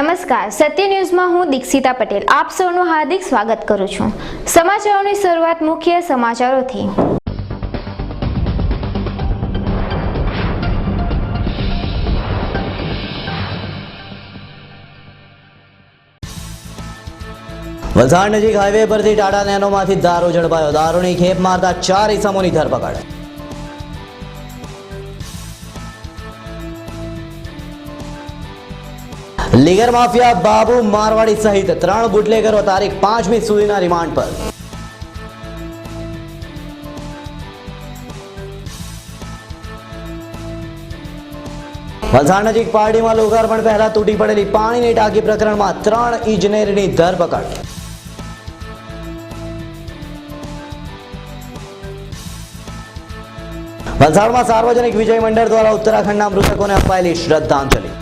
નમસ્કાર, સત્ય ન્યૂઝમાં હું દીક્ષિતા પટેલ આપ સૌનું હાર્દિક સ્વાગત કરું છું। સમાચારોની શરૂઆત મુખ્ય સમાચારોથી। વલસાડ નજીક હાઈવે પરથી ટાટા નેનોમાંથી દારૂ ઝડપાયો। દારૂની ખેપ મારતા 4 ઇસમોની ધરપકડ। લીગર માફિયા બાબુ મારવાડી સહિત 3 બુટલેગરો તારીખ 5મી સુધીના રિમાન્ડ પર। વલસાડ નજીક પારડીમાં લોકાર્પણ પહેલા તૂટી પડેલી પાણીની ટાંકી પ્રકરણમાં 3 ઇજનેરની ધરપકડ। વલસાડમાં સાર્વજનિક વિજય મંડળ દ્વારા ઉત્તરાખંડના મૃતકોને અપાયેલી શ્રદ્ધાંજલિ।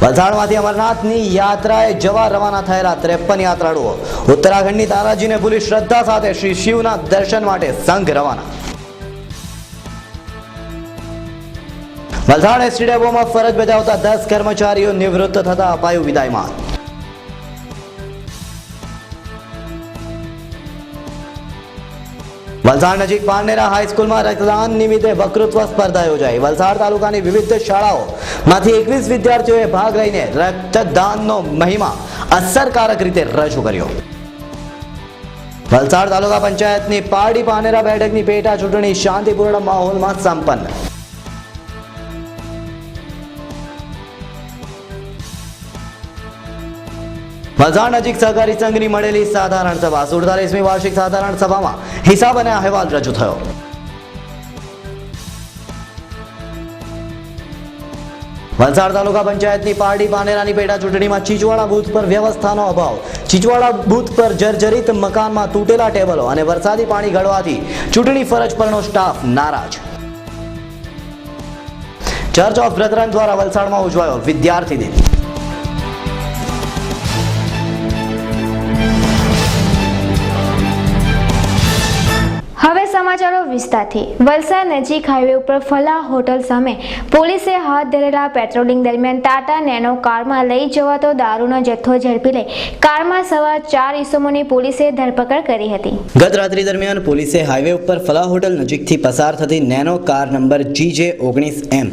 વલસાડમાંથી અમરનાથની યાત્રાએ જવા રવાના થયેલા 53 યાત્રાળુઓ ઉત્તરાખંડની તારાજીને ભૂલી શ્રદ્ધા સાથે શ્રી શિવના દર્શન માટે સંઘ રવાના। વલસાડ એસટી ડેપોમાં ફરજ બજાવતા 10 કર્મચારીઓ નિવૃત્ત થતા અપાયું વિદાયમાન। વલસાડ નજીક પારનેરા હાઈસ્કૂલમાં રક્તદાન નિમિત્તે વક્તૃત્વ સ્પર્ધા યોજાઈ। વલસાડ તાલુકાની વિવિધ શાળાઓમાંથી 21 વિદ્યાર્થીઓએ ભાગ લઈને રક્તદાનનો મહિમા અસરકારક રીતે રજૂ કર્યો। વલસાડ તાલુકા પંચાયતની પારડી પાનેરા બેઠકની પેટા ચૂંટણી શાંતિપૂર્ણ માહોલમાં સંપન્ન। વલસાડ નજીક સહકારી સંઘની મળેલી સાધારણ સભા। 47મી વાર્ષિક સાધારણ સભામાં હિસાબ અને અહેવાલ રજૂ થયો। વલસાડ તાલુકા પંચાયતની પારડી પાનેરાની પેટા ચૂંટણીમાં ચીચવાડા બૂથ પર વ્યવસ્થાનો અભાવ। ચીચવાડા બૂથ પર જર્જરિત મકાનમાં તૂટેલા ટેબલો અને વરસાદી પાણી ગળવાથી ચૂંટણી ફરજ પરનો સ્ટાફ નારાજ। ચર્ચ ઓફ બ્રધરન દ્વારા વલસાડમાં ઉજવાયો વિદ્યાર્થી દિન। હવે સમાચારો વિસ્તારથી। વલસાડ નજીક હાઈવે ઉપર ફલાહ હોટલ સામે પોલીસે હાથ ધરેલા પેટ્રોલિંગ દરમિયાન ટાટા નેનો કારમાં લઈ જવાતો દારૂનો જથ્થો ઝડપી લઈ કારમાં સવાર 4 ઇસમોની પોલીસે ધરપકડ કરી હતી। ગત રાત્રિ દરમિયાન પોલીસે હાઈવે ઉપર ફલાહ હોટલ નજીકથી પસાર થતી નેનો કાર નંબર GJ19M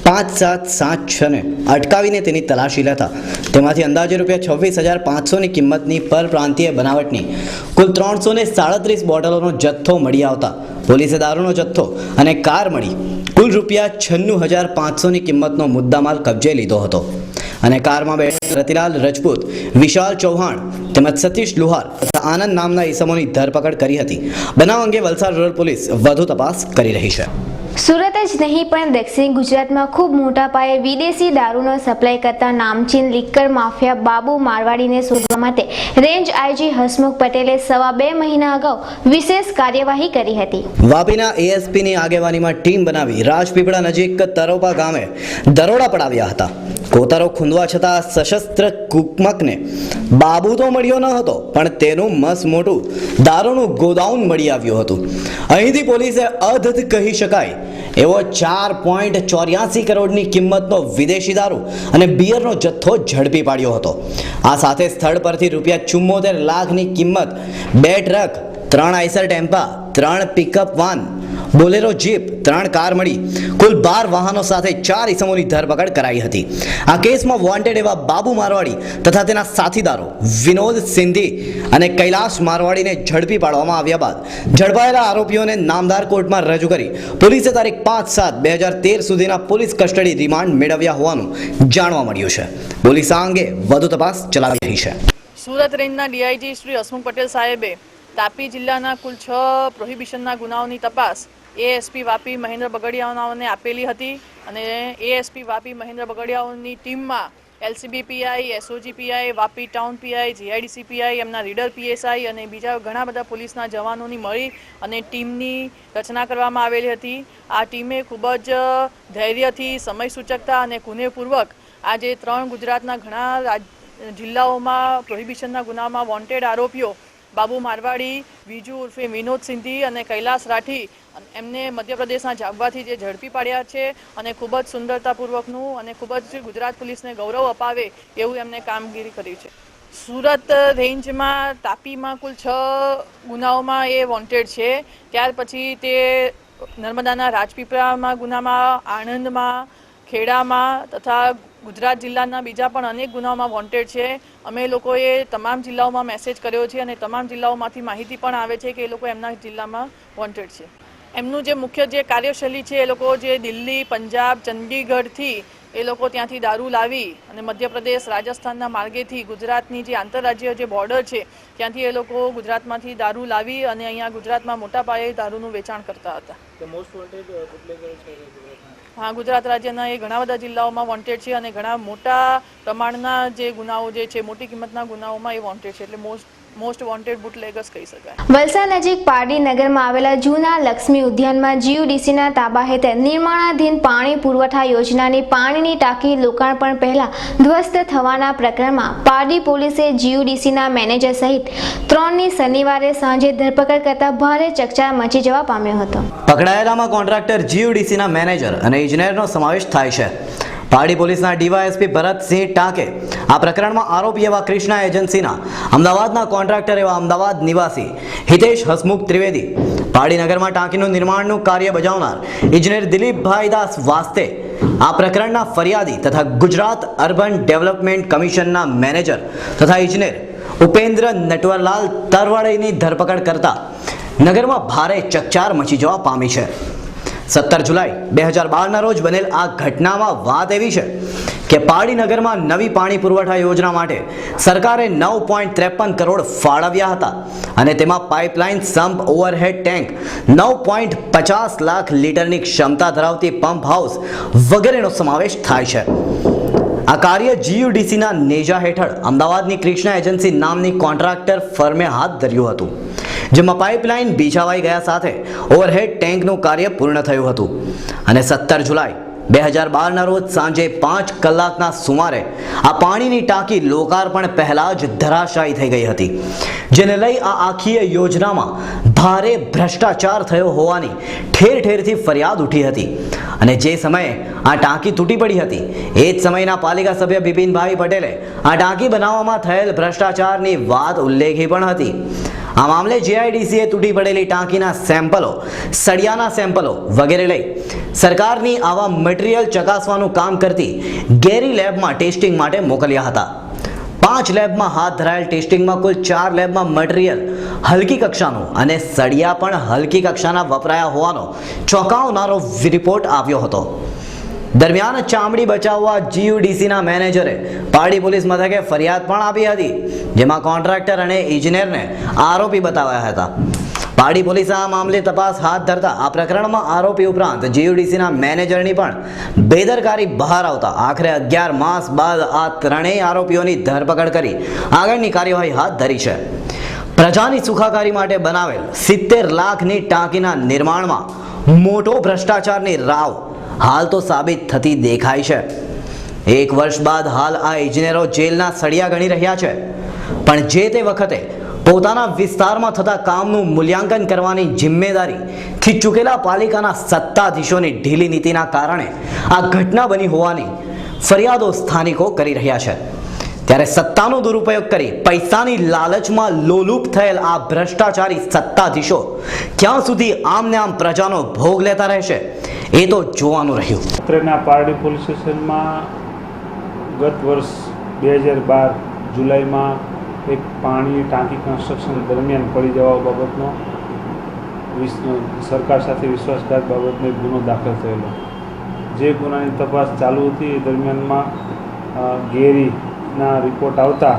5776 ને અટકાવીને તેની તલાશી લેતા તેમાંથી અંદાજે ₹26,500ની કિંમતની પરપ્રાંતીય બનાવટની કુલ 337 બોટલોનો જથ્થો મળી આવતા પોલીસે દારૂનો જથ્થો અને કાર મળી કુલ ₹96,500ની કિંમતનો મુદ્દામાલ કબજે લીધો હતો અને કારમાં બેઠેલા રતિલાલ રજપૂત, વિશાલ ચૌહાણ તેમજ સતીશ લુહાર તથા આનંદ નામના ઈસમોની ધરપકડ કરી હતી। બનાવ અંગે વલસાડ રૂરલ પોલીસ વધુ તપાસ કરી રહી છે। સુરત જ નહીં પણ દક્ષિણ ગુજરાતમાં ખૂબ મોટા પાયે વિદેશી દારૂનો સપ્લાય કરતા નામચીન લીકર માફિયા બાબુ મારવાડીને શોધવા માટે રેન્જ આઈજી હસમુખ પટેલે 2.5 મહિના અગાઉ વિશેષ કાર્યવાહી કરી હતી। વાપીના એએસપીની આગેવાનીમાં ટીમ બનાવી રાજપીપળા નજીક તરોપા ગામે દરોડા પડાવ્યા હતા। કોતરો ખૂંદવા છતાં સશસ્ત્ર કુકમકને બાબુ તો મળ્યો ન હતો પણ તેનું મસ્ત મોટું દારૂનું ગોડાઉન મળી આવ્યું હતું। અહીંથી પોલીસે અધધ કહી શકાય એવો 4.84 કરોડની કિંમતનો વિદેશી દારૂ અને બિયરનો જથ્થો ઝડપી પાડ્યો હતો. આ સાથે સ્થળ પરથી ₹74 લાખની કિંમત 2 ટ્રક, 3 આઈસર ટેમ્પા, 3 pickup van, Bolero jeep, 3 car મળી કુલ 12 વાહનો સાથે 4 ઇસમોની ધરપકડ કરાઈ હતી. આ કેસમાં વોન્ટેડ એવા બાબુ મારવાડી તથા તેના સાથીદારો વિનોદ સિંધી અને કૈલાશ મારવાડીને ઝડપી પાડવામાં આવ્યા બાદ ઝડપાયેલા આરોપીઓને નામદાર કોર્ટમાં રજૂ કરી પોલીસે તારીખ 5/7/2013 સુધીના પોલીસ કસ્ટડી રિમાન્ડ મેળવ્યા હોવાનું જાણવા મળ્યું છે. પોલીસ આ અંગે વધુ તપાસ ચલાવી રહી છે. સુરત રેન્જના ડીઆઈજી શ્રી હસમુખ પટેલ સાહેબે તાપી જિલ્લાના કુલ 6 પ્રોહિબિશનના ગુનાઓની તપાસ એએસપી વાપી મહેન્દ્ર બગડિયાઓને આપેલી હતી અને એએસપી વાપી મહેન્દ્ર બગડિયાઓની ટીમમાં LCB PI, SOG PI, Vapi town PI, GIDC PI, એમના રીડર પીએસઆઈ અને બીજા ઘણા બધા પોલીસના જવાનોની મળી અને ટીમની રચના કરવામાં આવેલી હતી. આ ટીમે ખૂબ જ ધૈર્યથી, સમયસૂચકતા અને કુનેહપૂર્વક આજે 3 ગુજરાતના ઘણા જિલ્લાઓમાં પ્રોહિબિશનના ગુનામાં વોન્ટેડ આરોપીઓ બાબુ મારવાડી, વિજુ ઉર્ફે વિનોદ સિંધી અને કૈલાશ રાઠી એમને મધ્યપ્રદેશના જાગવાથી જે ઝડપી પાડ્યા છે અને ખૂબ જ સુંદરતાપૂર્વકનું અને ખૂબ જ ગુજરાત પોલીસને ગૌરવ અપાવે એવું એમને કામગીરી કરી છે. સુરત રેન્જમાં તાપીમાં કુલ 6 ગુનાઓમાં એ વોન્ટેડ છે. ત્યાર પછી તે નર્મદાના રાજપીપળામાં ગુનામાં, આણંદમાં, ખેડામાં તથા ગુજરાત જિલ્લાના બીજા પણ અનેક ગુનાઓમાં વોન્ટેડ છે. અમે લોકોએ તમામ જિલ્લાઓમાં મેસેજ કર્યો છે અને તમામ જિલ્લાઓમાંથી માહિતી પણ આવે છે કે એ લોકો એમના જિલ્લામાં વોન્ટેડ છે. એમનું જે મુખ્ય જે કાર્યશૈલી છે, એ લોકો જે દિલ્હી, પંજાબ, ચંદીગઢથી એ લોકો ત્યાંથી દારૂ લાવી અને મધ્યપ્રદેશ, રાજસ્થાનના માર્ગેથી ગુજરાતની જે આંતરરાજ્ય જે બોર્ડર છે ત્યાંથી એ લોકો ગુજરાતમાંથી દારૂ લાવી અને અહીંયા ગુજરાતમાં મોટા પાયે દારૂનું વેચાણ કરતા હતા. હા, ગુજરાત રાજ્યના એ ઘણા બધા જિલ્લાઓમાં વોન્ટેડ છે અને ઘણા મોટા પ્રમાણના જે ગુનાઓ જે છે, મોટી કિંમતના ગુનાઓમાં એ વોન્ટેડ છે. એટલે મોસ્ટ વોન્ટેડ બુટલેગર્સ કહી શકાય. વલસાડ નજીક પારડી નગરમાં આવેલા જૂના લક્ષ્મી ઉદ્યાનમાં જીયુડીસીના તાબા હેઠળ નિર્માણાધીન પાણી પુરવઠા યોજનાની પાણીની ટાંકી લોકાર્પણ પહેલા ધ્વસ્ત થવાના પ્રકરણમાં પારડી પોલીસે જીયુડીસીના મેનેજર સહિત 3ની શનિવારે સાંજે ધરપકડ કરતા ભારે ચકચાર મચી જવા પામ્યો હતો. પકડાયેલામાં કોન્ટ્રાક્ટર જીયુડીસીના મેનેજર અને ઇજનેરનો સમાવેશ થાય છે. પારડી પોલીસના ડીવાયએસપી ભરતસિંહ ટાંકે આ પ્રકરણમાં આરોપી એવા કૃષ્ણા એજન્સીના અમદાવાદના કોન્ટ્રાક્ટર એવા અમદાવાદ નિવાસી હિતેશ હસમુખ ત્રિવેદી, પારડીનગરમાં ટાંકીનું નિર્માણનું કાર્ય બજાવનાર ઇજનેર દિલીપભાઈ દાસ વાસ્તે, આ પ્રકરણના ફરિયાદી તથા ગુજરાત અર્બન ડેવલપમેન્ટ કમિશનના મેનેજર તથા ઇજનેર ઉપેન્દ્ર નટવરલાલ તરવડેની ધરપકડ કરતા નગરમાં ભારે ચકચાર મચી જવા પામી છે. 17 જુલાઈ 2012ના રોજ બનેલ આ ઘટનામાં વાત એવી છે કે પારડી નગરમાં નવી પાણી પુરવઠા યોજના માટે સરકારે 9.53 કરોડ ફાળવ્યા હતા અને તેમાં pipeline, sump, overhead tank, 9.50 lakh લીટરની ક્ષમતા ધરાવતી પંપ હાઉસ વગેરેનો સમાવેશ થાય છે. આ કાર્ય જીયુડીસીના નેજા હેઠળ અમદાવાદની કૃષ્ણા એજન્સી નામની કોન્ટ્રાક્ટર ફર્મે હાથ ધર્યું હતું, જેમાં પાઇપલાઇન બીછાવાઈ ગયા સાથે ઓવરહેડ ટેન્કનું કાર્ય પૂર્ણ થયું હતું અને 17 જુલાઈ 2012ના રોજ સાંજે 5 કલાકના સુમારે આ પાણીની ટાંકી લોકાર્પણ પહેલા જ ધરાશાયી થઈ ગઈ હતી, જેને લઈ આ આખી યોજનામાં ભારે ભ્રષ્ટાચાર થયો હોવાની ઠેર ઠેરથી ફરિયાદ ઉઠી હતી અને જે સમયે આ ટાંકી તૂટી પડી હતી એ જ સમયના પાલિકા સભ્ય બિપિનભાઈ પટેલે આ ટાંકી બનાવવામાં થયેલ ભ્રષ્ટાચારની વાત ઉલ્લેખી પણ હતી. આ મામલે જીઆઈડીસીએ તૂટી પડેલી ટાંકીના સેમ્પલો, સળિયાના સેમ્પલો વગેરે લઈ સરકારની આવા મટીરીયલ ચકાસવાનું કામ કરતી ગેરી લેબમાં ટેસ્ટિંગ માટે મોકલ્યા હતા. 5 લેબમાં હાથ ધરાયેલ ટેસ્ટિંગમાં કુલ 4 લેબમાં મટીરીયલ હલકી કક્ષાનું અને સળિયા પણ હલકી કક્ષાના વપરાયા હોવાનો ચોંકાવનારો રિપોર્ટ આવ્યો હતો. દરમિયાન ચામડી બચાવવા જીયુડીસીના મેનેજરે પારડી પોલીસ મથકે ફરિયાદ પણ આપી હતી, જેમાં કોન્ટ્રાક્ટર અને ઇજનેરને આરોપી બતાવ્યા હતા. પારડી પોલીસે આ મામલે તપાસ હાથ ધરતા આ પ્રકરણમાં આરોપી ઉપરાંત જીયુડીસીના મેનેજરની પણ બેદરકારી બહાર આવતા આખરે 11 માસ બાદ આ ત્રણેય આરોપીઓની ધરપકડ કરી આગળની કાર્યવાહી હાથ ધરી છે. પ્રજાની સુખાકારી માટે બનાવેલ 70 લાખની ટાંકીના નિર્માણમાં મોટો ભ્રષ્ટાચારની રાવ હાલ તો સાબિત થતી દેખાય છે. 1 વર્ષ બાદ હાલ આ ઇજનેરો જેલના સળિયા ગણી રહ્યા છે, પણ જે તે વખતે પોતાના વિસ્તારમાં થતા કામનું મૂલ્યાંકન કરવાની જિમ્મેદારીથી ચૂકેલા પાલિકાના સત્તાધીશોની ઢીલી નીતિના કારણે આ ઘટના બની હોવાની ફરિયાદો સ્થાનિકો કરી રહ્યા છે। ત્યારે સત્તાનો દુરુપયોગ કરી પૈસાની લાલચમાં લોલુપ થયેલ આ ભ્રષ્ટાચારી સત્તાધીશો ક્યાં સુધી આમને આમ પ્રજાનો ભોગ લેતા રહેશે એ તો જોવાનું રહ્યું। અત્રેના પારડી પોલીસ સ્ટેશનમાં ગત વર્ષ 2012 જુલાઈમાં એક પાણી ટાંકી કન્સ્ટ્રક્શન દરમિયાન પડી જવા બાબતનો સરકાર સાથે વિશ્વાસઘાત બાબતનો એક ગુનો દાખલ થયેલો, જે ગુનાની તપાસ ચાલુ હતી। એ દરમિયાનમાં ગેરીના રિપોર્ટ આવતા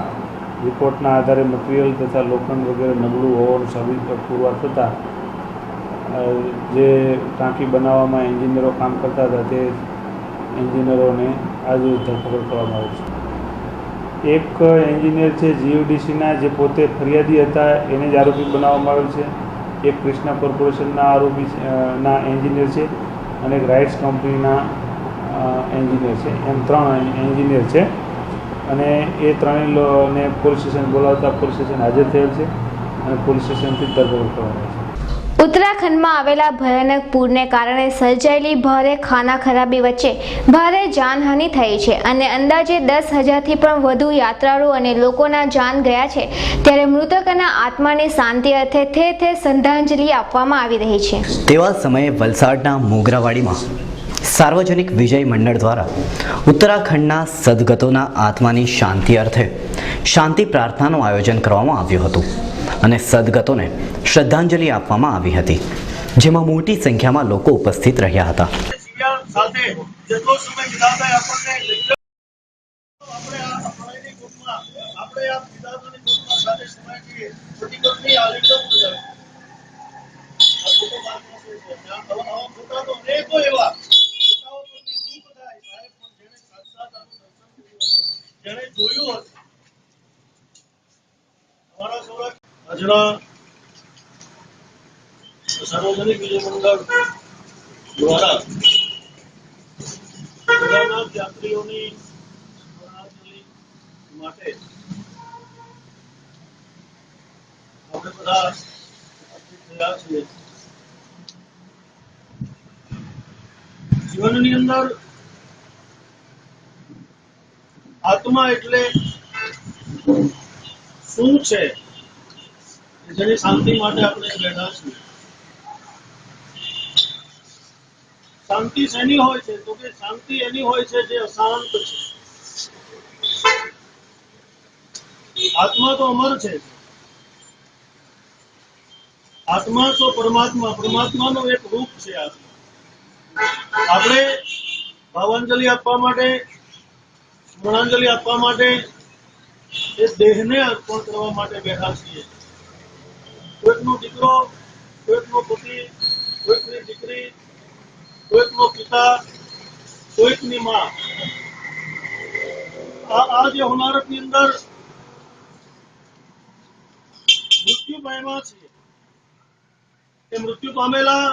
રિપોર્ટના આધારે મટીરિયલ તથા લોખંડ વગેરે નબળું હોવાનું સાબિત પુરવાર થતાં જે ટાંકી બનાવવામાં એન્જિનિયરો કામ કરતા હતા તે એન્જિનિયરોને આજરોજ ધરપકડ કરવામાં આવી છે। એક એન્જિનિયર છે જીયુડીસીના, જે પોતે ફરિયાદી હતા, એને જ આરોપી બનાવવામાં આવેલ છે। એક કૃષ્ણા કોર્પોરેશનના આરોપી ના એન્જિનિયર છે અને એક રાઇટ્સ કંપનીના એન્જિનિયર છે, એમ 3 એન્જિનિયર છે અને એ ત્રણેયને પોલીસ સ્ટેશન બોલાવતા પોલીસ સ્ટેશન હાજર થયેલ છે અને પોલીસ સ્ટેશનથી ધરપકડ કરવામાં આવી છે। ઉત્તરાખંડમાં આવેલા ભયાનક પૂરને કારણે સર્જાયેલી ભારે ખાના ખરાબી વચ્ચે ભારે જાનહાનિ થઈ છે અને અંદાજે 10,000થી પણ વધુ યાત્રાળુ અને લોકોના જાન ગયા છે। ત્યારે મૃતકોના આત્માની શાંતિ અર્થે ઠેર ઠેર શ્રદ્ધાંજલિ આપવામાં આવી રહી છે। તેવા સમયે વલસાડના મોગરાવાડીમાં સાર્વજનિક વિજય મંડળ દ્વારા ઉત્તરાખંડના સદગતોના આત્માની શાંતિ અર્થે શાંતિ પ્રાર્થનાનું આયોજન કરવામાં આવ્યું હતું અને સદગતોને શ્રદ્ધાંજલિ આપવામાં આવી હતી, જેમાં મોટી સંખ્યામાં લોકો ઉપસ્થિત રહ્યા હતા। આજના સાર્વજનિક વિજય મંડળ દ્વારા કેદારનાથ યાત્રીઓની શ્રદ્ધાંજલિ માટે આપણે બધા થયા છીએ। જીવનની અંદર આત્મા એટલે શું છે, જેની શાંતિ માટે આપણે બેઠા છીએ। શાંતિ શેની હોય છે? તો કે શાંતિ એની હોય છે જે અશાંત છે। આત્મા તો અમર છે, આત્મા તો પરમાત્મા, પરમાત્માનું એક રૂપ છે આત્મા। આપણે ભાવાંજલિ આપવા માટે, સ્મરણાંજલિ આપવા માટે એ દેહને અર્પણ કરવા માટે બેઠા છીએ। કોઈકનો દીકરો, કોઈકનો પતિ, કોઈકની દીકરી, કોઈકનો પિતા, કોઈકની માં, આ જે હોનારતની અંદર મૃત્યુ પામ્યા છે, એ મૃત્યુ પામેલા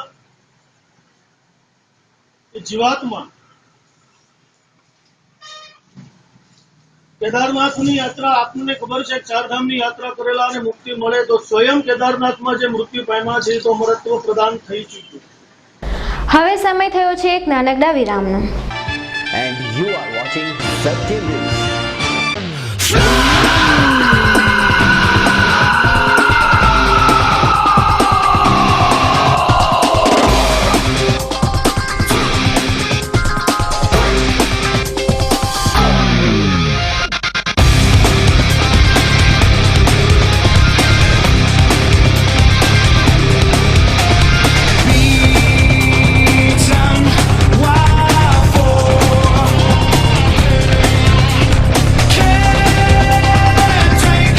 એ જીવાત્મા કેદારનાથની યાત્રા, આપને ખબર છે ચારધામની યાત્રા કરેલા અને મુક્તિ મળે તો સ્વયં કેદારનાથમાં જે મૃત્યુ પામ્યા છે તો અમરત્વ પ્રદાન થઈ ચૂક્યું। હવે સમય થયો છે એક નાનકડા વિરામનો। And you are watching Satya News. Take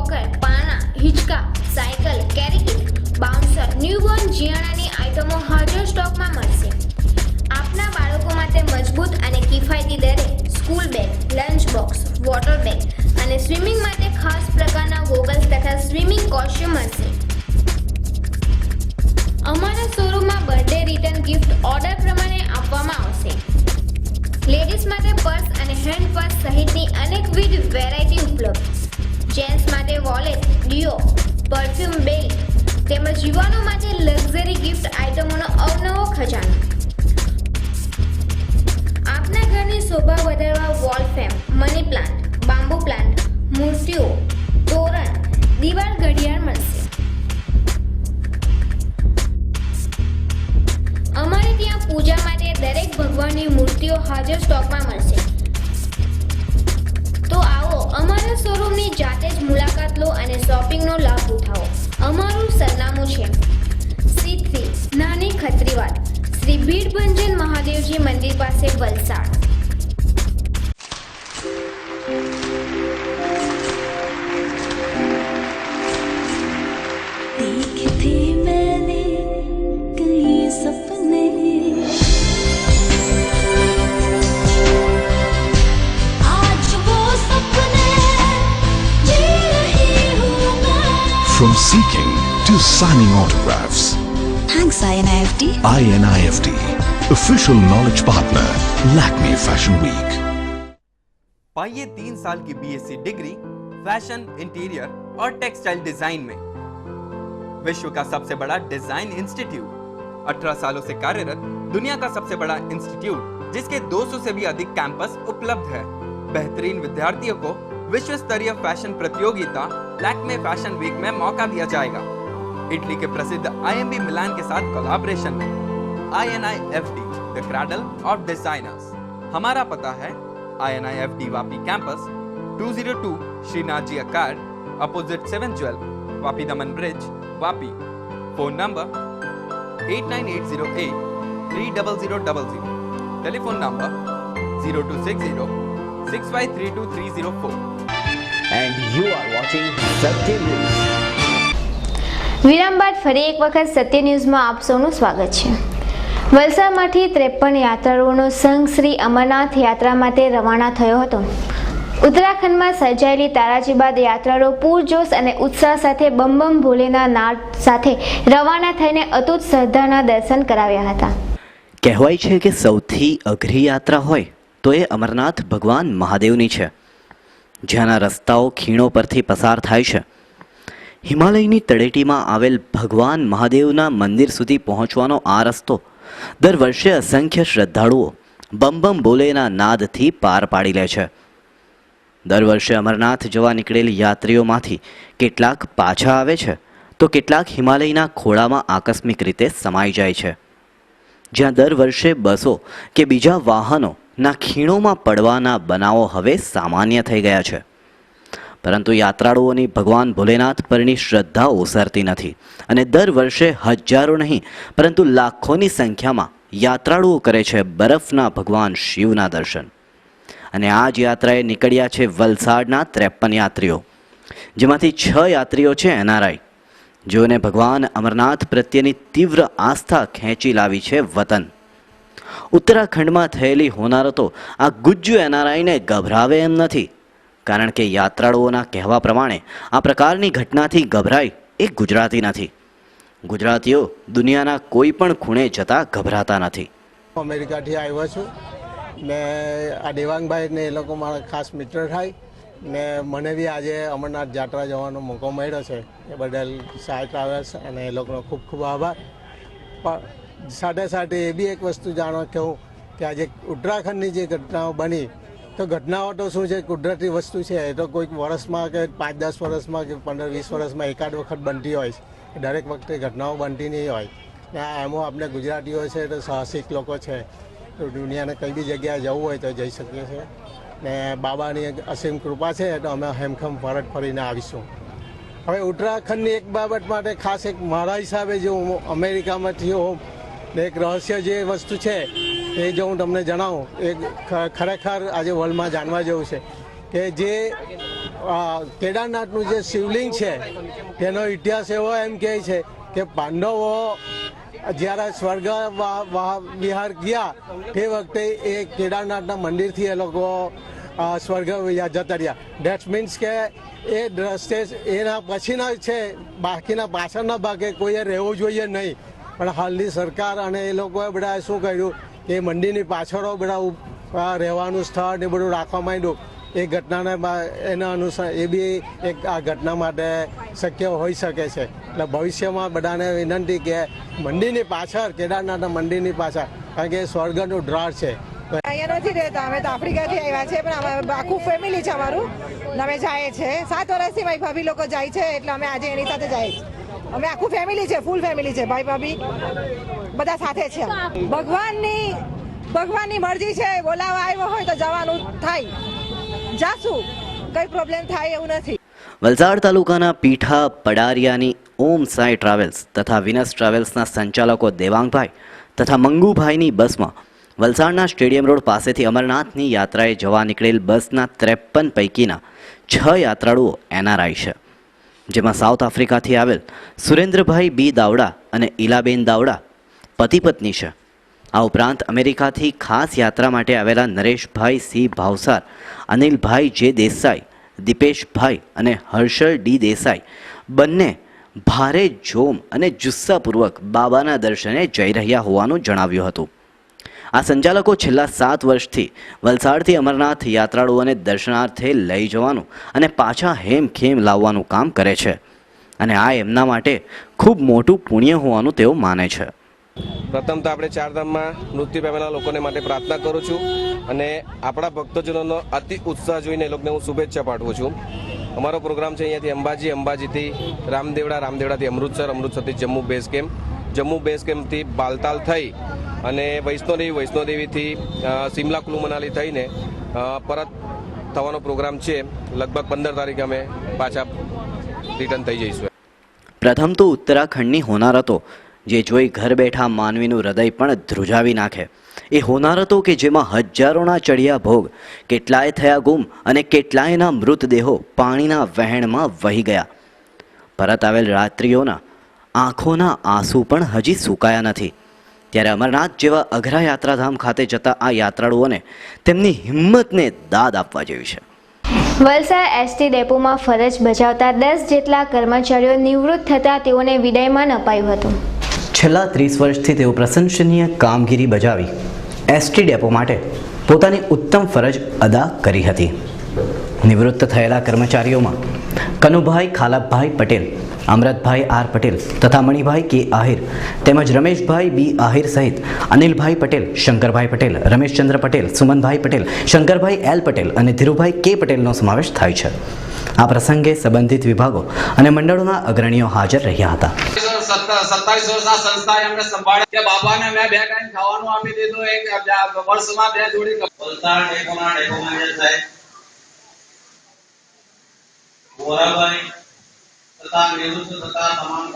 walker, પાના, હિંચકા, સાયકલ, કેરી કિટ, બાઉન્સર, ન્યૂબોર્ન જિયાણાની આઇટમો હાજર સ્ટોકમાં મળશે. આપના બાળકો માટે મજબૂત અને કિફાયતી દરે school bag, lunch box, water bag અને સ્વિમિંગ માટે ખાસ પ્રકારના ગોગલ્સ તથા સ્વિમિંગ કોસ્ચ્યુમ મળશે. અમારા શોરૂમમાં બર્થડે રિટર્ન ગિફ્ટ ઓર્ડર પ્રમાણે આપવામાં આવશે. લેડીઝ માટે પર્સ અને હેન્ડ પર્સ સહિતની અનેકવિધ વેરાયટી ઉપલબ્ધ. જેન્ટ્સ માટે વોલેટ, ડિયો, પરફ્યુમ, બેલ તેમજ યુવાનો માટે લક્ઝરી ગિફ્ટ આઇટમોનો અવનવો ખજાનો. આપના ઘરની શોભા વધારવા wall frame, money plant, bamboo plant, મૂર્તિઓ, તોરણ, દિવાલ ઘડિયાળ મળશે. અમારે ત્યાં પૂજા માટે દરેક ભગવાનની મૂર્તિઓ હાજર સ્ટોકમાં મળશે. તો આવો અમારા શોરૂમની જાતે જ મુલાકાત લો અને શોપિંગનો લાભ ઉઠાવો. અમારું સરનામું છે C3 નાની ખત્રીવાડ, શ્રી ભીડભંજન મહાદેવજી મંદિર પાસે, વલસાડ. देखे थे मैंने कई सपने आज वो सपने जी रही हूँ मैं. From seeking to signing autographs. Thanks INIFT. INIFT, official knowledge partner, Lakme Fashion Week. पाइए 3 साल की BSc डिग्री फैशन, इंटीरियर और टेक्सटाइल डिजाइन में. विश्व का सबसे बड़ा डिजाइन इंस्टीट्यूट, 18 सालों से कार्यरत, दुनिया का सबसे बड़ा इंस्टीट्यूट जिसके 200 से भी अधिक कैंपस उपलब्ध है. बेहतरीन विद्यार्थियों को विश्व स्तरीय फैशन प्रतियोगिता लैक्मे फैशन वीक में मौका दिया जाएगा. इटली के प्रसिद्ध IMB मिलान के साथ कोलैबोरेशन में. INIFT, the cradle of designers. हमारा पता है INIFT Vapi campus, 202 Shrinath ji अकार्ड, opposite 7 jewel, Vapi Daman bridge, Vapi. Phone number 8980830000. Telephone number 026065323004. And you are watching Satya News. વિરામ બાદ ફરી એક વખત સત્ય ન્યૂઝમાં આપ સૌનું સ્વાગત છે. વલસાડમાંથી 53 યાત્રાળુઓનો સંઘ શ્રી અમરનાથ યાત્રા માટે રવાના થયો હતો. ઉત્તરાખંડમાં સર્જાયેલી તારાજી બાદ યાત્રાળુઓ પૂરજોશ અને ઉત્સાહ સાથે બમ બમ ભોલેના નાદ સાથે રવાના થઈને અતૂટ શ્રદ્ધાના દર્શન કરાવ્યા હતા. કહેવાય છે કે સૌથી અઘરી યાત્રા હોય તો એ અમરનાથ ભગવાન મહાદેવની છે, જ્યાંના રસ્તાઓ ખીણો પરથી પસાર થાય છે. હિમાલયની તળેટીમાં આવેલ ભગવાન મહાદેવના મંદિર સુધી પહોંચવાનો આ રસ્તો દર વર્ષે અસંખ્ય શ્રદ્ધાળુઓ બમ બમ બોલેના નાદથી પાર પાડી લે છે. દર વર્ષે અમરનાથ જવા નીકળેલી યાત્રીઓમાંથી કેટલાક પાછા આવે છે તો કેટલાક હિમાલયના ખોળામાં આકસ્મિક રીતે સમાઈ જાય છે. જ્યાં દર વર્ષે બસો કે બીજા વાહનોના ખીણોમાં પડવાના બનાવો હવે સામાન્ય થઈ ગયા છે. પરંતુ યાત્રાળુઓની ભગવાન ભોલેનાથ પરની શ્રદ્ધા ઓસરતી નથી અને દર વર્ષે હજારો નહીં પરંતુ લાખોની સંખ્યામાં યાત્રાળુઓ કરે છે બરફના ભગવાન શિવના દર્શન. અને આ જ યાત્રાએ નીકળ્યા છે વલસાડના 53 યાત્રીઓ, જેમાંથી 6 યાત્રીઓ છે NRI, જેઓને ભગવાન અમરનાથ પ્રત્યેની તીવ્ર આસ્થા ખેંચી લાવી છે વતન. ઉત્તરાખંડમાં થયેલી હોનારતો આ ગુજ્જુ NRIને ગભરાવે એમ નથી, કારણ કે યાત્રાળુઓના કહેવા પ્રમાણે આ પ્રકારની ઘટનાથી ગભરાય એ ગુજરાતી નથી. ગુજરાતીઓ દુનિયાના કોઈ પણ ખૂણે જતા ગભરાતા નથી. અમેરિકાથી આવ્યો છું ને આ દેવાંગભાઈ ને એ લોકો મારા ખાસ મિત્ર થાય ને મને બી આજે અમરનાથ યાત્રા જવાનો મોકો મળ્યો છે એ બદલ સાય ટ્રાવેલ્સ અને એ લોકોનો ખૂબ ખૂબ આભાર. પણ સાથે સાથે એ બી એક વસ્તુ જાણવા કહું કે આજે ઉત્તરાખંડની જે ઘટનાઓ બની, તો ઘટનાઓ તો શું છે, કુદરતી વસ્તુ છે. એ તો કોઈક વર્ષમાં કે 5-10 વર્ષમાં કે 15-20 વર્ષમાં એકાદ વખત બનતી હોય છે. દરેક વખતે ઘટનાઓ બનતી નહીં હોય. ને એમાં આપણે ગુજરાતીઓ છે તો સાહસિક લોકો છે, તો દુનિયાને કઈ બી જગ્યાએ જવું હોય તો જઈ શકીએ છીએ. ને બાબાની અસીમ કૃપા છે તો અમે હેમખમ ભારત ફરીને આવીશું. હવે ઉત્તરાખંડની એક બાબત માટે ખાસ એક મારા હિસાબે જે હું અમેરિકામાંથી હોઉં ને એક રહસ્ય જે વસ્તુ છે એ જો હું તમને જણાવું, એ ખરેખર આજે વર્લ્ડમાં જાણવા જેવું છે કે જે કેદારનાથનું જે શિવલિંગ છે તેનો ઇતિહાસ એવો એમ કહે છે કે પાંડવો જ્યારે સ્વર્ગ વિહાર ગયા તે વખતે એ કેદારનાથના મંદિરથી એ લોકો સ્વર્ગ જતા રહ્યા. ડેટ મીન્સ કે એ દ્રષ્ટિએ એના પછીના છે બાકીના પાછળના ભાગે કોઈએ રહેવું જોઈએ નહીં. પણ હાલની સરકાર અને એ લોકોએ બધા શું કર્યું કે મંદિરની પાછળો બધા રહેવાનું સ્થળ ને બધું રાખવા માંડ્યું. એ ઘટનાને એના અનુસાર એ બી એક આ ઘટના માટે શક્ય હોઈ શકે છે. એટલે ભવિષ્યમાં બધાને વિનંતી કે મંદિરની પાછળ કેદારનાથના મંદિરની પાછળ, કારણ કે એ સ્વર્ગનું દ્વાર છે. અહીંયા નથી રહેતા, અમે તો આફ્રિકાથી આવ્યા છે, પણ અમે આખું ફેમિલી છે અમારું. અમે જાય છે 7 વર્ષથી મારી ભાભી લોકો જાય છે, એટલે અમે આજે એની સાથે જાય છે. અમે આખું ફેમિલી છે, ફૂલ ફેમિલી છે, ભાઈ ભાભી બધા સાથે છે. ભગવાનની મરજી છે, બોલાવા આવ્યો હોય તો જવાનું થાય, જાશું, કઈ પ્રોબ્લેમ થાય એવું નથી. વલસાડ તાલુકાના પીઠા પડારિયાની ઓમ સાઈ ટ્રાવેલ્સ તથા વિનસ ટ્રાવેલ્સના સંચાલકો દેવાંગભાઈ તથા મંગુભાઈની બસમાં વલસાડના સ્ટેડિયમ રોડ પાસેથી અમરનાથની યાત્રાએ જવા નીકળેલ બસના 53 પૈકીના 6 યાત્રાળુઓ એનઆરઆઈ છે, જેમાં સાઉથ આફ્રિકાથી આવેલ સુરેન્દ્રભાઈ બી દાવડા અને ઈલાબેન દાવડા પતિ પત્ની છે. આ ઉપરાંત અમેરિકાથી ખાસ યાત્રા માટે આવેલા નરેશભાઈ સી ભાવસાર, અનિલભાઈ જે દેસાઈ, દીપેશભાઈ અને હર્ષલ ડી દેસાઈ બંને ભારે જોમ અને જુસ્સાપૂર્વક બાબાના દર્શને જઈ રહ્યા હોવાનું જણાવ્યું હતું. આ સંચાલકો છેલ્લા 7 વર્ષથી વલસાડથી અમરનાથ યાત્રાળુઓને દર્શનાર્થે લઈ જવાનું અને પાછા હેમખેમ લાવવાનું કામ કરે છે અને આ એમના માટે ખૂબ મોટું પુણ્ય હોવાનું તેઓ માને છે. પ્રથમ તો આપણે ચારધામમાં મૃત્યુ પામેલા લોકોને માટે પ્રાર્થના કરું છું અને આપણા ભક્તજનોનો અતિ ઉત્સાહ જોઈને એ લોકોને હું શુભેચ્છા પાઠવું છું. અમારો પ્રોગ્રામ છે અહીંયાથી અંબાજી, અંબાજીથી રામદેવડા, રામદેવડાથી અમૃતસર, અમૃતસરથી Jammu base camp, Jammu base કેમ્પથી બાલતાલ થઈ અને વૈષ્ણોદેવી, વૈષ્ણોદેવીથી સિમલા કુલુ મનાલી થઈને પરત થવાનો પ્રોગ્રામ છે. લગભગ 15 તારીખે અમે પાછા રિટર્ન થઈ જઈશું. પ્રથમ તો ઉત્તરાખંડની હોનારતો જે જોઈ ઘર બેઠા માનવીનું હૃદય પણ ધ્રુજાવી નાખે. એ હોનારતો કે જેમાં હજારોના ચડિયા ભોગ, કેટલાય થયા ગુમ અને કેટલાયના મૃતદેહો પાણીના વહેણમાં વહી ગયા. પરત આવેલ રાત્રિઓના આંખોના આંસુ પણ હજી સુકાયા નથી. ત્યારે અમરનાથ જેવા અઘરા યાત્રાધામ ખાતે જતા આ યાત્રાળુઓને તેમની હિંમતને દાદ આપવા જેવી છે. વલસાડ એસટી ડેપોમાં ફરજ બજાવતા 10 જેટલા કર્મચારીઓ નિવૃત્ત થતા તેઓને વિદાયમાન અપાયું હતું. છેલ્લા 30 વર્ષથી તેઓ પ્રશંસનીય કામગીરી બજાવી એસટી ડેપો માટે પોતાની ઉત્તમ ફરજ અદા કરી હતી. નિવૃત્ત થયેલા કર્મચારીઓમાં કનુભાઈ ખાલાભાઈ પટેલ, અમરતભાઈ આર પટેલ તથા મણિભાઈ કે આહિર તેમજ રમેશભાઈ બી આહિર સહિત અનિલભાઈ પટેલ, શંકરભાઈ પટેલ, રમેશચંદ્ર પટેલ, સુમનભાઈ પટેલ, શંકરભાઈ એલ પટેલ અને ધીરુભાઈ કે પટેલનો સમાવેશ થાય છે. આ પ્રસંગે સંબંધિત વિભાગો અને મંડળોના અગ્રણીઓ હાજર રહ્યા હતા. 27 વર્ષના સંસ્થાએ અમને સંભાળ્યા કે બાબાને મેં 2 ટાઈમ ખાવાનું આપી દીધું, એક વર્ષમાં 2 જોડી વલસાડ ડેપોના ડેપો મેનેજર સાહેબ મોરાભાઈ તથા નિવૃત્ત થતા તમામ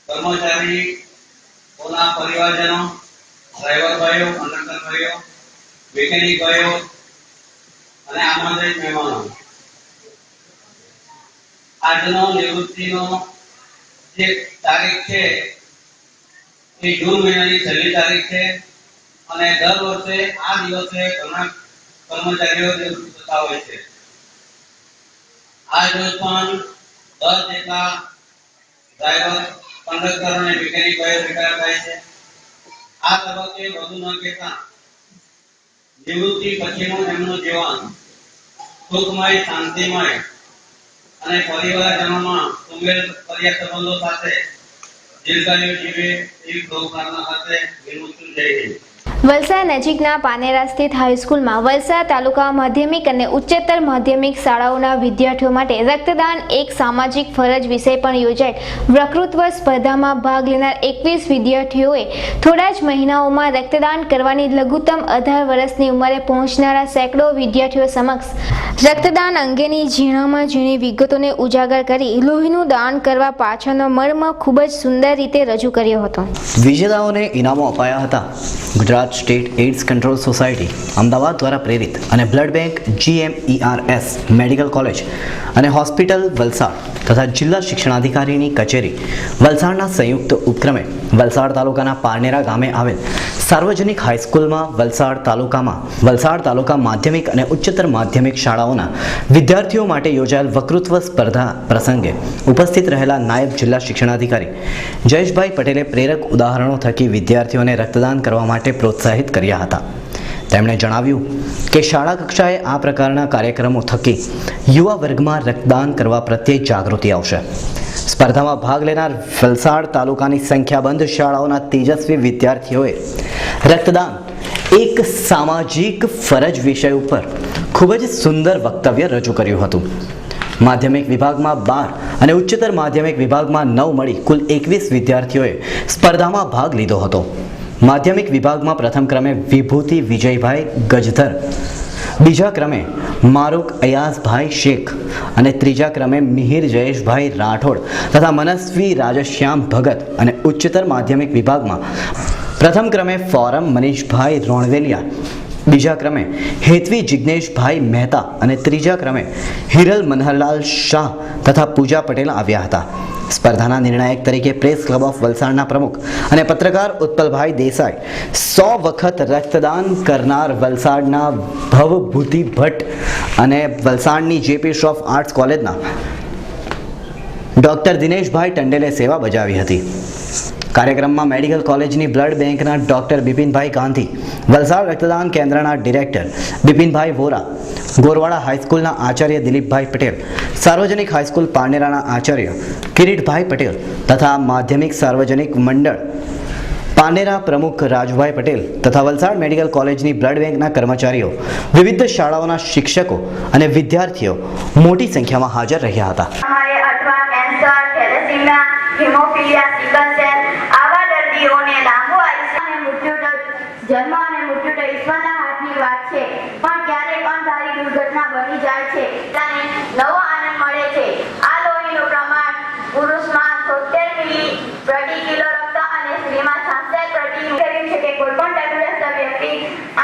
કર્મચારીઓના પરિવારજનો, ડ્રાઈવર ભાઈઓ, કંડક્ટર ભાઈઓ, મેકેનિક ભાઈઓ અને આમંત્રિત મહેમાનો, આજનો નિવૃત્તિનો જે તારીખ છે એ જૂન મહિનાની 6મી તારીખ છે અને દર વર્ષે આ દિવસે ઘણા કર્મચારીઓ નિવૃત્ત થતા હોય છે. આજ રોજ પણ 10 જેટલા ડ્રાઈવર, કંડક્ટર અને મેકેનિક ભાઈઓ રિટાયર થાય છે. આ તબક્કે વધુ ન કહેતા નિવૃત્તિ પછીનું એમનું જીવન સુખમય, શાંતિમય અને પરિવારજનોમાં સુમેળ કર્યા સંબંધો સાથે દીર્ઘાયુ જીવે એવી પ્રાર્થના સાથે વિનંતી જય હિન્દ. વલસાડ નજીકના પાનેરા સ્થિત હાઈસ્કૂલમાં વલસાડ તાલુકા માધ્યમિક અને ઉચ્ચતર માધ્યમિક શાળાઓના વિદ્યાર્થીઓ માટે રક્તદાન એક સામાજિક ફરજ વિષય પણ યોજાયેલ વક્તૃત્વ સ્પર્ધામાં ભાગ લેનાર 21 વિદ્યાર્થીઓએ થોડા જ મહિનાઓમાં રક્તદાન કરવાની લઘુત્તમ 18 વર્ષની ઉંમરે પહોંચનારા સેંકડો વિદ્યાર્થીઓ સમક્ષ રક્તદાન અંગેની ઝીણામાં ઝીણી વિગતોને ઉજાગર કરી લોહીનું દાન કરવા પાછળનો મર્મ ખૂબ જ સુંદર રીતે રજૂ કર્યો હતો. વિજેતાઓને ઇનામો અપાયા હતા. Gujarat state AIDS control society Ahmedabad દ્વારા પ્રેરિત અને blood bank GMERS medical college અને હોસ્પિટલ વલસાડ તથા જિલ્લા શિક્ષણાધિકારીની કચેરી વલસાડના સંયુક્ત ઉપક્રમે વલસાડ તાલુકાના પારનેરા ગામે આવેલ સાર્વજનિક હાઈસ્કૂલમાં વલસાડ તાલુકા માધ્યમિક અને ઉચ્ચતર માધ્યમિક શાળાઓના વિદ્યાર્થીઓ માટે યોજાયેલ વક્તૃત્વ સ્પર્ધા પ્રસંગે ઉપસ્થિત રહેલા નાયબ જિલ્લા શિક્ષણાધિકારી જયેશભાઈ પટેલે પ્રેરક ઉદાહરણો થકી વિદ્યાર્થીઓને રક્તદાન કરવા માટે પ્રોત્સાહિત કર્યા હતા. તેમણે જણાવ્યું કે શાળા કક્ષાએ આ પ્રકારના કાર્યક્રમો થકી યુવા વર્ગમાં રક્તદાન કરવા પ્રત્યે જાગૃતિ આવશે. સ્પર્ધામાં ભાગ લેનાર વલસાડ તાલુકાની સંખ્યાબંધ શાળાઓના તેજસ્વી વિદ્યાર્થીઓએ રક્તદાન એક સામાજિક ફરજ વિષય ઉપર ખૂબ જ સુંદર વક્તવ્ય રજૂ કર્યું હતું. માધ્યમિક વિભાગમાં 12 અને ઉચ્ચતર માધ્યમિક વિભાગમાં 9 મળી કુલ 21 વિદ્યાર્થીઓએ સ્પર્ધામાં ભાગ લીધો હતો. માધ્યમિક વિભાગમાં પ્રથમ ક્રમે વિભૂતિ વિજયભાઈ ગજધર, બીજા ક્રમે મારુક અયાઝભાઈ શેખ અને ત્રીજા ક્રમે મિહિર જયેશભાઈ રાઠોડ તથા મનસ્વી રાજશ્યામ ભગત અને ઉચ્ચતર માધ્યમિક વિભાગમાં પ્રથમ ક્રમે ફોરમ મનીષભાઈ રોણવેલિયા, બીજા ક્રમે હેતવી જિજ્ઞેશભાઈ મહેતા અને ત્રીજા ક્રમે હિરલ મનહરલાલ શાહ તથા પૂજા પટેલ આવ્યા હતા. સ્પર્ધાના નિર્ણાયક તરીકે પ્રેસ ક્લબ ઓફ વલસાડના પ્રમુખ અને પત્રકાર ઉત્પલભાઈ દેસાઈ, 100 વખત રક્તદાન કરનાર વલસાડના ભવભૂતિ ભટ્ટ અને વલસાડની જેપી ઓફ આર્ટ્સ કોલેજના ડોક્ટર દિનેશભાઈ ટંડેલે સેવા બજાવી હતી. કાર્યક્રમમાં મેડિકલ કોલેજની બ્લડ બેંકના ડોક્ટર બિપિનભાઈ ગાંધી, વલસાડ રક્તદાન કેન્દ્રના ડિરેક્ટર બિપિનભાઈ વોરા, ગોરવાડા હાઈસ્કૂલના આચાર્ય દિલીપભાઈ પટેલ, સાર્વજનિક હાઈસ્કૂલ પારનેરાના આચાર્ય કિરીટભાઈ પટેલ તથા માધ્યમિક સાર્વજનિક મંડળ પારનેરા પ્રમુખ રાજુભાઈ પટેલ તથા વલસાડ મેડિકલ કોલેજની બ્લડ બેંકના કર્મચારીઓ, વિવિધ શાળાઓના શિક્ષકો અને વિદ્યાર્થીઓ મોટી સંખ્યામાં હાજર રહ્યા હતા. જન્મ અને મૃત્યુ તો ઈશ્વરના હાથની વાત છે, પણ ક્યારેક અણધારી દુર્ઘટના બની જાય છે અને નવો આનંદ મળે છે. આ લોહીનું પ્રમાણ પુરુષમાં 76 મિલી પ્રતિ કિલો રક્ત અને સ્ત્રીમાં 66 પ્રતિ કર્યું છે કે કોઈપણ તંદુરસ્ત વ્યક્તિ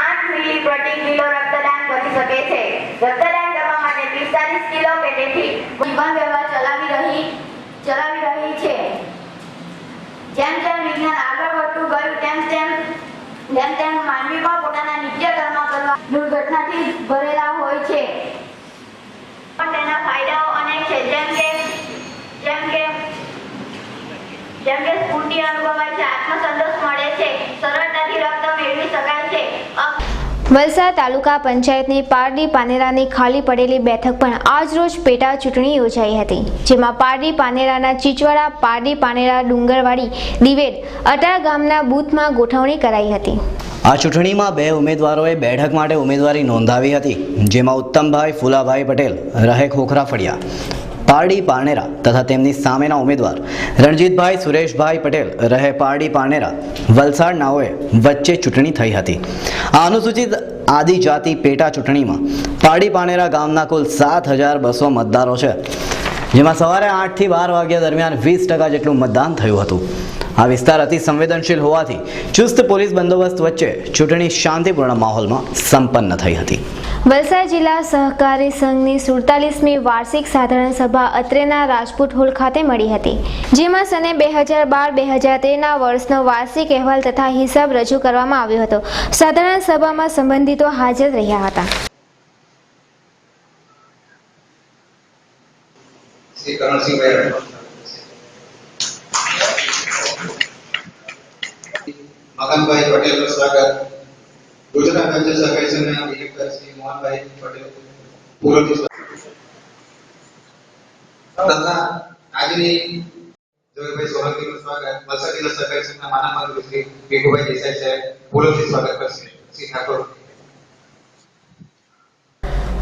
8 મિલી પ્રતિ કિલો રક્તદાન કરી શકે છે. રક્તદાન કરવા માટે 45 કિલો કે તેથી જીવન વ્યવહાર ચલાવી રહી છે. જેમ જેમ વિજ્ઞાન આગળ વધતું ગયું તેમ માનવી પણ પોતાના નિત્ય કર્મ કરવા દુર્ઘટનાથી ભરેલા હોય છે, પણ તેના ફાયદાઓ અનેક છે. જેમ કે સ્ફૂર્તિ અનુભવાય છે, આત્મસંતોષ મળે છે, સરળતાથી રક્ત મેળવી શકાય છે. વલસાડ તાલુકા પંચાયતની પારડી પાનેરાની ખાલી પડેલી બેઠક પણ આજરોજ પેટા ચૂંટણી યોજાઈ હતી, જેમાં પારડી પાનેરાના ચીચવાડા, પારડી પાનેરા, ડુંગરવાડી, દિવેડ, અટાર ગામના બૂથમાં ગોઠવણી કરાઈ હતી. આ ચૂંટણીમાં 2 ઉમેદવારોએ બેઠક માટે ઉમેદવારી નોંધાવી હતી, જેમાં ઉત્તમભાઈ ફુલાભાઈ પટેલ રહે ખોખરા ફળિયા પારડી પારનેરા તથા તેમની સામેના ઉમેદવાર રણજીતભાઈ સુરેશભાઈ પટેલ રહે પારડી પારનેરા વલસાડનાઓએ વચ્ચે ચૂંટણી થઈ હતી. આ અનુસૂચિત આદિજાતિ પેટા ચૂંટણીમાં પારડી પારનેરા ગામના કુલ 7200 મતદારો છે, જેમાં સવારે 8 થી 12 વાગ્યા દરમિયાન 20% જેટલું મતદાન થયું હતું. આ વિસ્તાર અતિ સંવેદનશીલ હોવાથી ચુસ્ત પોલીસ બંદોબસ્ત વચ્ચે ચૂંટણી શાંતિપૂર્ણ માહોલમાં સંપન્ન થઈ હતી. વલસાડ જિલ્લા સહકારી સંઘની 47મી વાર્ષિક સાધારણ સભા અત્રેના રાજપૂત હોલ ખાતે મળી હતી, જેમાં સને 2012-2013ના વર્ષનો વાર્ષિક અહેવાલ તથા હિસાબ રજૂ કરવામાં આવ્યો હતો. સાધારણ સભામાં સંબંધિતો હાજર રહ્યા હતા. મગનભાઈ પટેલનું સ્વાગત. ગુજરાત રાજ્ય સહકારી સંઘના ડિરેક્ટર શ્રી મોહનભાઈ પટેલ પૂર્વથી તથા આજની જોગભાઈ સોલંકીનું સ્વાગત. વલસાડ જિલ્લા સહકારી સંઘના માનવ મંત્રી શ્રી ભીખુભાઈ દેસાઈ સાહેબ પૂર્વથી સ્વાગત કરશે. શ્રી ઠાકોર.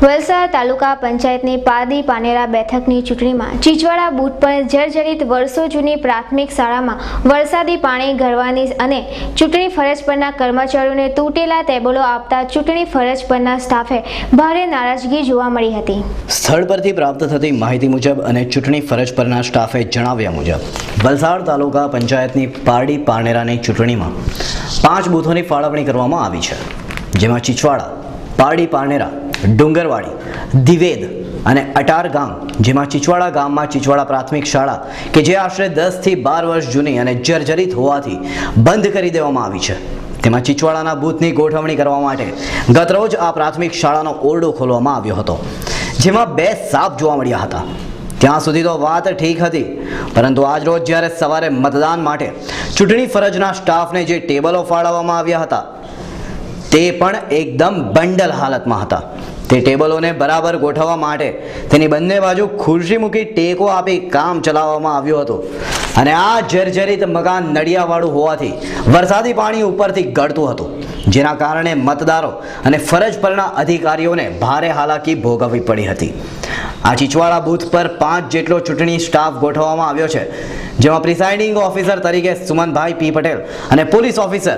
વલસાડ તાલુકા પંચાયતની પારડી પાનેરા બેઠકની ચૂંટણીમાં ચીચવાડા બૂથ પર જર્જરિત વર્ષો જૂની પ્રાથમિક શાળામાં વરસાદી પાણી ગળવાની અને ચૂંટણી ફરજ પરના કર્મચારીઓને તૂટેલા ટેબલો આપતા ચૂંટણી ફરજ પરના સ્ટાફે ભારે નારાજગી જોવા મળી હતી. સ્થળ પરથી પ્રાપ્ત થતી માહિતી મુજબ અને ચૂંટણી ફરજ પરના સ્ટાફે જણાવ્યા મુજબ વલસાડ તાલુકા પંચાયતની પારડી પાનેરાની ચૂંટણીમાં 5 બૂથોની ફાળવણી કરવામાં આવી છે, જેમાં ચીચવાડા, પારડી પાનેરા, ડુંગરવાડી, દિવેદ અને અટાર ગામ, જેમાં ચીચવાડા ગામમાં ચીચવાડા પ્રાથમિક શાળા કે જે આશરે 10 થી 12 વર્ષ જૂની અને જર્જરિત હોવાથી બંધ કરી દેવામાં આવી છે, તેમાં ચીચવાડાના બૂથની ગોઠવણી કરવા માટે ગતરોજ આ પ્રાથમિક શાળાનો ઓરડો ખોલવામાં આવ્યો હતો, જેમાં 2 સાપ જોવા મળ્યા હતા. ત્યાં સુધી તો વાત ઠીક હતી, પરંતુ આજ રોજ જ્યારે સવારે મતદાન માટે ચૂંટણી ફરજના સ્ટાફને જે ટેબલો ફાળવવામાં આવ્યા હતા તે પણ એકદમ બંડલ હાલતમાં હતા. તે ટેબલોને બરાબર ગોઠવવા માટે તેની બંને બાજુ ખુરશી મૂકી ટેકો આપી કામ ચલાવવામાં આવ્યું હતું, અને આ જર્જરિત મકાન નળિયાવાળું હોવાથી વરસાદી પાણી ઉપરથી ગળતું હતું, જેના કારણે મતદારો અને ફરજ પરના અધિકારીઓને ભારે હાલાકી ભોગવવી પડી હતી. આ ચીચવાડા બૂથ પર 5 જેટલો ચૂંટણી સ્ટાફ ગોઠવવામાં આવ્યો છે, જેમાં પ્રિસાઇડિંગ ઓફિસર તરીકે સુમનભાઈ પી પટેલ અને પોલીસ ઓફિસર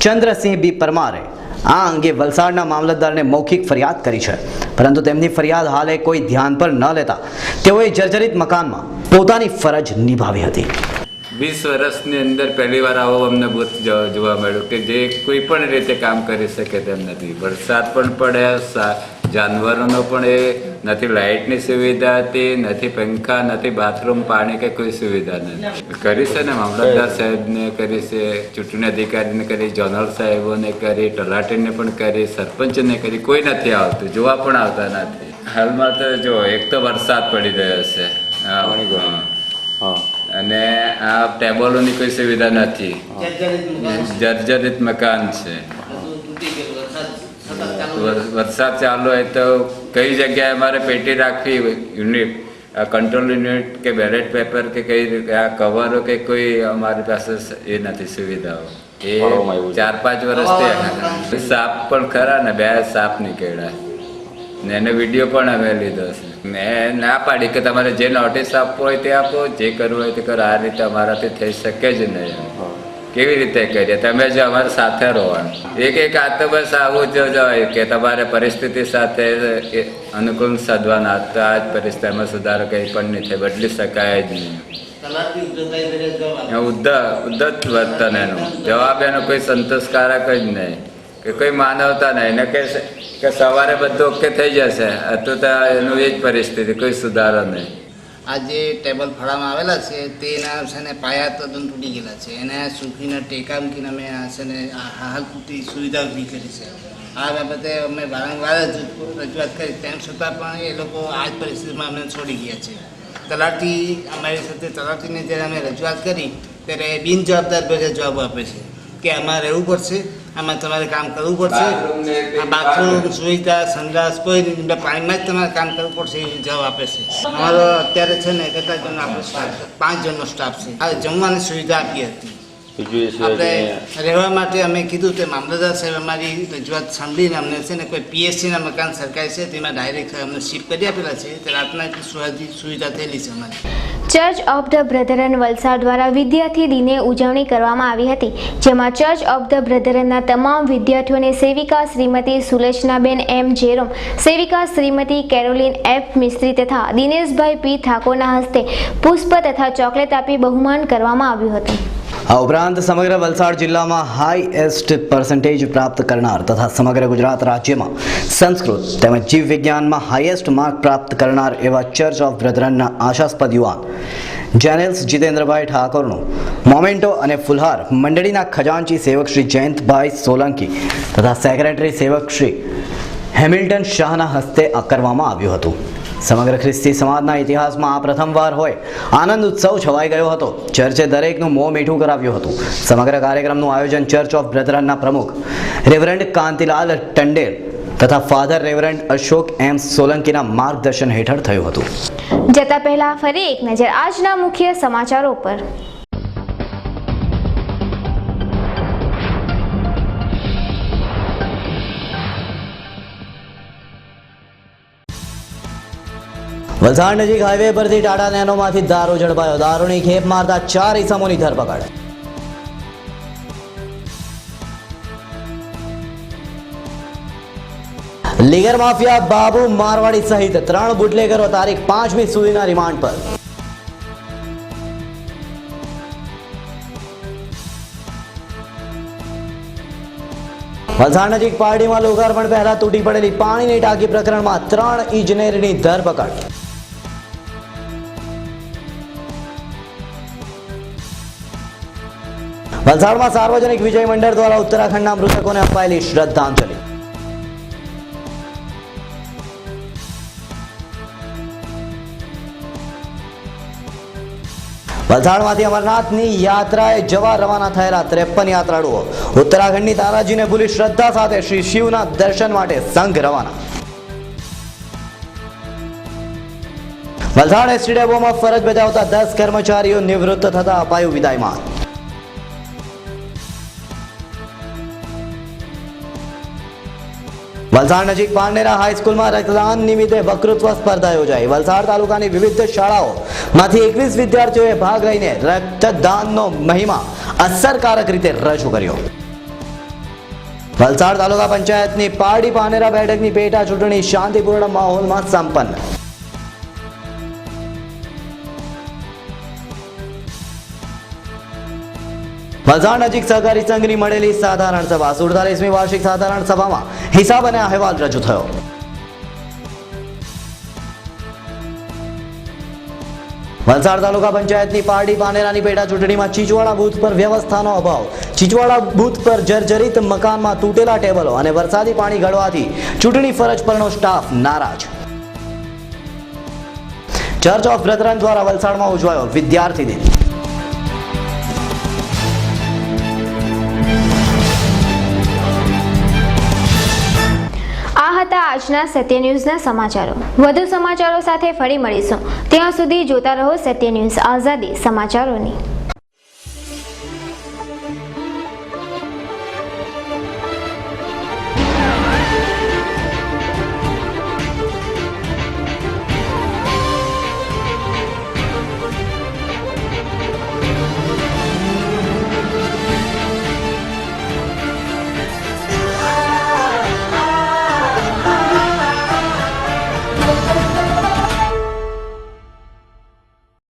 ચંદ્રસિંહ બી પરમારે આ અંગે વલસાડના મામલતદારને મૌખિક ફરિયાદ કરી છે, પરંતુ તેમની ફરિયાદ હાલે કોઈ ધ્યાન પર ન લેતા તેઓએ જર્જરિત મકાનમાં પોતાની ફરજ નિભાવી હતી. 20 વર્ષની અંદર પહેલી વાર આવો અમને બૂથ જોવા મળ્યું કે જે કોઈ પણ રીતે કામ કરી શકે તેમ નથી. વરસાદ પણ પડે, જાનવરોનો પણ એ નથી, લાઇટની સુવિધા હતી નથી, પંખા નથી, બાથરૂમ, પાણી કે કોઈ સુવિધા નથી. કરી છે ને મામલતદાર સાહેબને કરી છે, ચૂંટણી અધિકારીને કરી, જનરલ સાહેબોને કરી, તલાટીને પણ કરી, સરપંચને કરી, કોઈ નથી આવતું, જોવા પણ આવતા નથી. હાલમાં તો જો એક તો વરસાદ પડી રહ્યો છે અને આ ટેબલોની કોઈ સુવિધા નથી, જર્જરિત મકાન છે. વરસાદ ચાલુ હોય તો કઈ જગ્યાએ અમારે પેટી રાખવી, યુનિટ, કંટ્રોલ યુનિટ કે બેલેટ પેપર કે કઈ આ કવરો કે કોઈ અમારી પાસે એ નથી સુવિધાઓ. એ 4-5 વર્ષથી સાપ પણ ખરા ને 2 સાપ નીકળ્યા ને એનો વિડીયો પણ અમે લીધો છે. મેં ના પાડી કે તમારે જે નોટિસ આપવો હોય તે આપો, જે કરવું હોય તે કરો, આ રીતે અમારાથી થઈ શકે જ નહીં. કેવી રીતે કરીએ? તમે જો અમારી સાથે રહેવાનું એક આ તો બસ આવું જ હોય કે તમારે પરિસ્થિતિ સાથે અનુકૂળ સાધવાના, તો આ જ પરિસ્થિતિમાં સુધારો કંઈ પણ નહીં થાય, બદલી શકાય જ નહીં. ઉદ્ધત વર્તન એનું, જવાબ એનો કોઈ સંતોષકારક જ નહીં કે કોઈ માનવતા નહીં ને કે સવારે બધું ઓકે થઈ જશે, હતું તો એનું એ જ પરિસ્થિતિ, કોઈ સુધારો નહીં. આ જે ટેબલ ફળામાં આવેલા છે તેના છે ને પાયા તદ્દન તૂટી ગયેલા છે, એને સૂકીને ટેકા મૂકીને અમે છે ને હાલ પૂરતી સુવિધા ઊભી કરી છે. આ બાબતે અમે વારંવાર જ રજૂઆત કરી, તેમ છતાં પણ એ લોકો આ જ પરિસ્થિતિમાં અમને છોડી ગયા છે. તલાટી અમારી સાથે તલાટીને જ્યારે અમે રજૂઆત કરી ત્યારે બિનજવાબદાર બધા જવાબ આપે છે કે આમાં રહેવું પડશે, આમાં તમારે કામ કરવું પડશે, આ બાથરૂમ સુવિધા, સંડાસ કોઈ પાણીમાં જ તમારે કામ કરવું પડશે એ જવાબ આપે છે. અમારો અત્યારે છે ને કેટલા જણનો આપણો સ્ટાફ, 5 જણનો સ્ટાફ છે. આ જમવાની સુવિધા આપી હતી. આપણે રહેવા માટે અમે કીધું તે મામલતદાર સાહેબ અમારી રજૂઆત સાંભળીને અમને છે ને કોઈ પીએસસીના મકાન સરકારી છે તેમાં ડાયરેક્ટ અમને શિફ્ટ કરી આપેલા છે, તે રાતના સુવિધા થયેલી છે અમારી. Church of the brethren Valsad દ્વારા વિદ્યાર્થી દિને ઉજવણી કરવામાં આવી હતી, જેમાં ચર્ચ ઓફ ધ બ્રધરનના તમામ વિદ્યાર્થીઓને સેવિકા શ્રીમતી સુલેચનાબેન એમ જેરોમ, સેવિકા શ્રીમતી કેરોલિન એફ મિસ્ત્રી તથા દિનેશભાઈ પી ઠાકોરના હસ્તે પુષ્પ તથા ચોકલેટ આપી બહુમાન કરવામાં આવ્યું હતું. આ ઉપરાંત સમગ્ર વલસાડ જિલ્લામાં હાઈએસ્ટ પર્સન્ટેજ પ્રાપ્ત કરનાર તથા સમગ્ર ગુજરાત રાજ્યમાં સંસ્કૃત તેમજ જીવ વિજ્ઞાનમાં હાઈએસ્ટ માર્ક પ્રાપ્ત કરનાર એવા ચર્ચ ઓફ બ્રધરનના આશાસ્પદ યુવાન જેનેલ્સ જીતેન્દ્રભાઈ ઠાકોરનું મોમેન્ટો અને ફુલહાર મંડળીના ખજાનચી સેવક શ્રી જયંતભાઈ સોલંકી તથા સેક્રેટરી સેવક શ્રી હેમિલ્ટન શાહના હસ્તે કરવામાં આવ્યું હતું. સમગ્ર ખ્રિસ્તી સમાજના ઇતિહાસમાં આ પ્રથમવાર હોય આનંદ ઉત્સવ છવાઈ ગયો હતો. ચર્ચે દરેકનું મોં મીઠું કરાવ્યું હતું. સમગ્ર કાર્યક્રમનું આયોજન ચર્ચ ઓફ બ્રધરનના પ્રમુખ રેવરન્ડ કાંતિલાલ ટંડેલ તથા ફાધર રેવરન્ડ અશોક એમ સોલંકીના માર્ગદર્શન હેઠળ થયું હતું. જતા પહેલા ફરી એક નજર આજના મુખ્ય સમાચારો પર. વલસાડ નજીક હાઈવે પરથી ટાટા નેનોમાંથી દારૂ ઝડપાયો. દારૂની ખેપ મારતા 4 ઇસમોની ધરપકડ. લીગર માફિયા બાબુ મારવાડી સહિત 3 બુટલેગરો તારીખ 5મી સુધીના રિમાન્ડ પર. વલસાડ નજીક પારડીમાં લોકાર્પણ પહેલા તૂટી પડેલી પાણીની ટાંકી પ્રકરણમાં 3 ઇજનેરની ધરપકડ. વલસાડમાં સાર્વજનિક વિજય મંડળ દ્વારા ઉત્તરાખંડના મૃતકોને અપાયેલી શ્રદ્ધાંજલિ. વલસાડમાંથી અમરનાથની યાત્રાએ જવા રવાના થયેલા 53 યાત્રાળુઓ. ઉત્તરાખંડની તારાજીને ભૂલી શ્રદ્ધા સાથે શ્રી શિવના દર્શન માટે સંઘ રવાના. વલસાડ એસટી ડેપોમાં ફરજ બજાવતા 10 કર્મચારીઓ નિવૃત્ત થતા અપાયું વિદાયમાન. વલસાડ નજીક પારનેરા હાઈસ્કૂલમાં રક્તદાન નિમિત્તે વક્તૃત્વ સ્પર્ધા યોજાઈ. વલસાડ તાલુકાની વિવિધ શાળાઓમાંથી 21 વિદ્યાર્થીઓએ ભાગ લઈને રક્તદાનનો મહિમા અસરકારક રીતે રજૂ કર્યો. વલસાડ તાલુકા પંચાયતની પારડી પાનેરા બેઠકની પેટા ચૂંટણી શાંતિપૂર્ણ માહોલમાં સંપન્ન. વલસાડ નજીક સહકારી સંઘની મળેલી સાધારણ સભા. 47મી વાર્ષિક સાધારણ સભામાં હિસાબ અને અહેવાલ રજૂ થયો. વલસાડ તાલુકા પંચાયતની પારડી પાનેરાની પેટા ચૂંટણીમાં ચીચવાડા બૂથ પર વ્યવસ્થાનો અભાવ. ચીચવાડા બૂથ પર જર્જરિત મકાનમાં તૂટેલા ટેબલો અને વરસાદી પાણી ગળવાથી ચૂંટણી ફરજ પરનો સ્ટાફ નારાજ. ચર્ચ ઓફ બ્રધરન દ્વારા વલસાડમાં ઉજવાયો વિદ્યાર્થી દિન. આ હતા આજના સત્ય ન્યૂઝના સમાચારો. વધુ સમાચારો સાથે ફરી મળીશું. ત્યાં સુધી જોતા રહો સત્ય ન્યૂઝ, આઝાદી સમાચારોની.